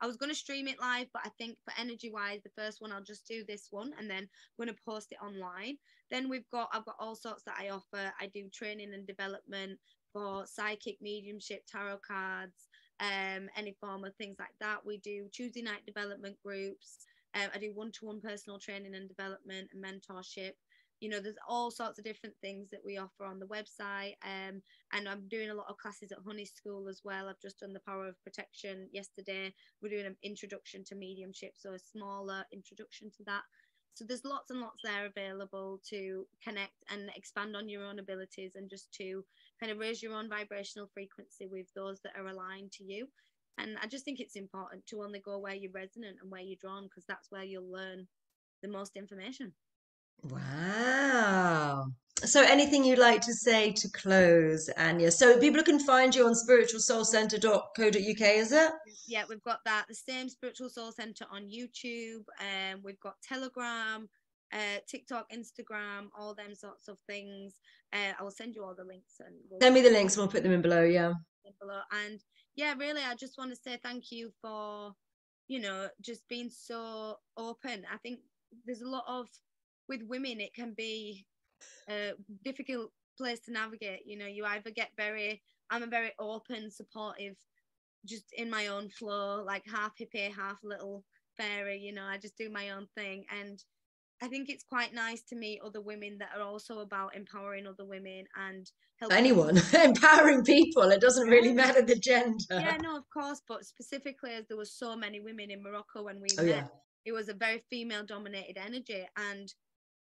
I was gonna stream it live, but I think for energy wise, the first one I'll just do this one, and then I'm gonna post it online. Then I've got all sorts that I offer. I do training and development for psychic mediumship, tarot cards, any form of things like that. We do Tuesday night development groups. I do one-to-one personal training and development and mentorship. There's all sorts of different things that we offer on the website. And I'm doing a lot of classes at Honey School as well. I've just done the power of protection yesterday. We're doing an introduction to mediumship, so a smaller introduction to that. So there's lots and lots there available to connect and expand on your own abilities, and just to kind of raise your own vibrational frequency with those that are aligned to you. And I just think it's important to only go where you're resonant and where you're drawn, because that's where you'll learn the most information. Wow. So, anything you'd like to say to close, Anya? So, people can find you on spiritualsoulcentre.co.uk, is it? Yeah, we've got that. The same Spiritual Soul Center on YouTube. We've got Telegram, TikTok, Instagram, all them sorts of things. I will send you all the links, and Send me the links and we'll put them in below. Yeah. below. And yeah, really, I just want to say thank you for, just being so open. I think there's a lot of, with women, it can be a difficult place to navigate. You either get I'm a very open, supportive, just in my own flow, like half hippie, half little fairy. I just do my own thing. And I think it's quite nice to meet other women that are also about empowering other women and helping. Anyone, empowering people. It doesn't really Yeah. matter the gender. Yeah, no, of course, but specifically as there were so many women in Morocco when we Oh, met, yeah. it was a very female dominated energy, and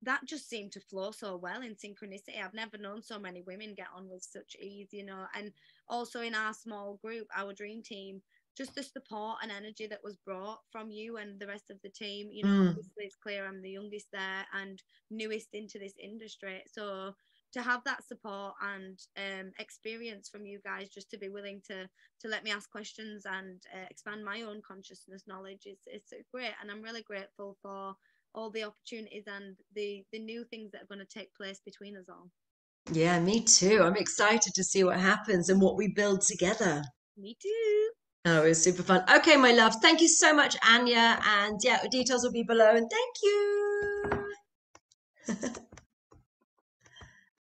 that just seemed to flow so well in synchronicity. I've never known so many women get on with such ease, you know. And also in our small group, our dream team, just the support and energy that was brought from you and the rest of the team. You know, Mm. obviously it's clear I'm the youngest there and newest into this industry. So to have that support and experience from you guys, just to be willing to let me ask questions and expand my own consciousness knowledge, it's great. And I'm really grateful for all the opportunities and the new things that are going to take place between us all. Yeah, me too. I'm excited to see what happens and what we build together. Me too. Oh, it was super fun. Okay, my love. Thank you so much, Anya. And yeah, details will be below. And thank you.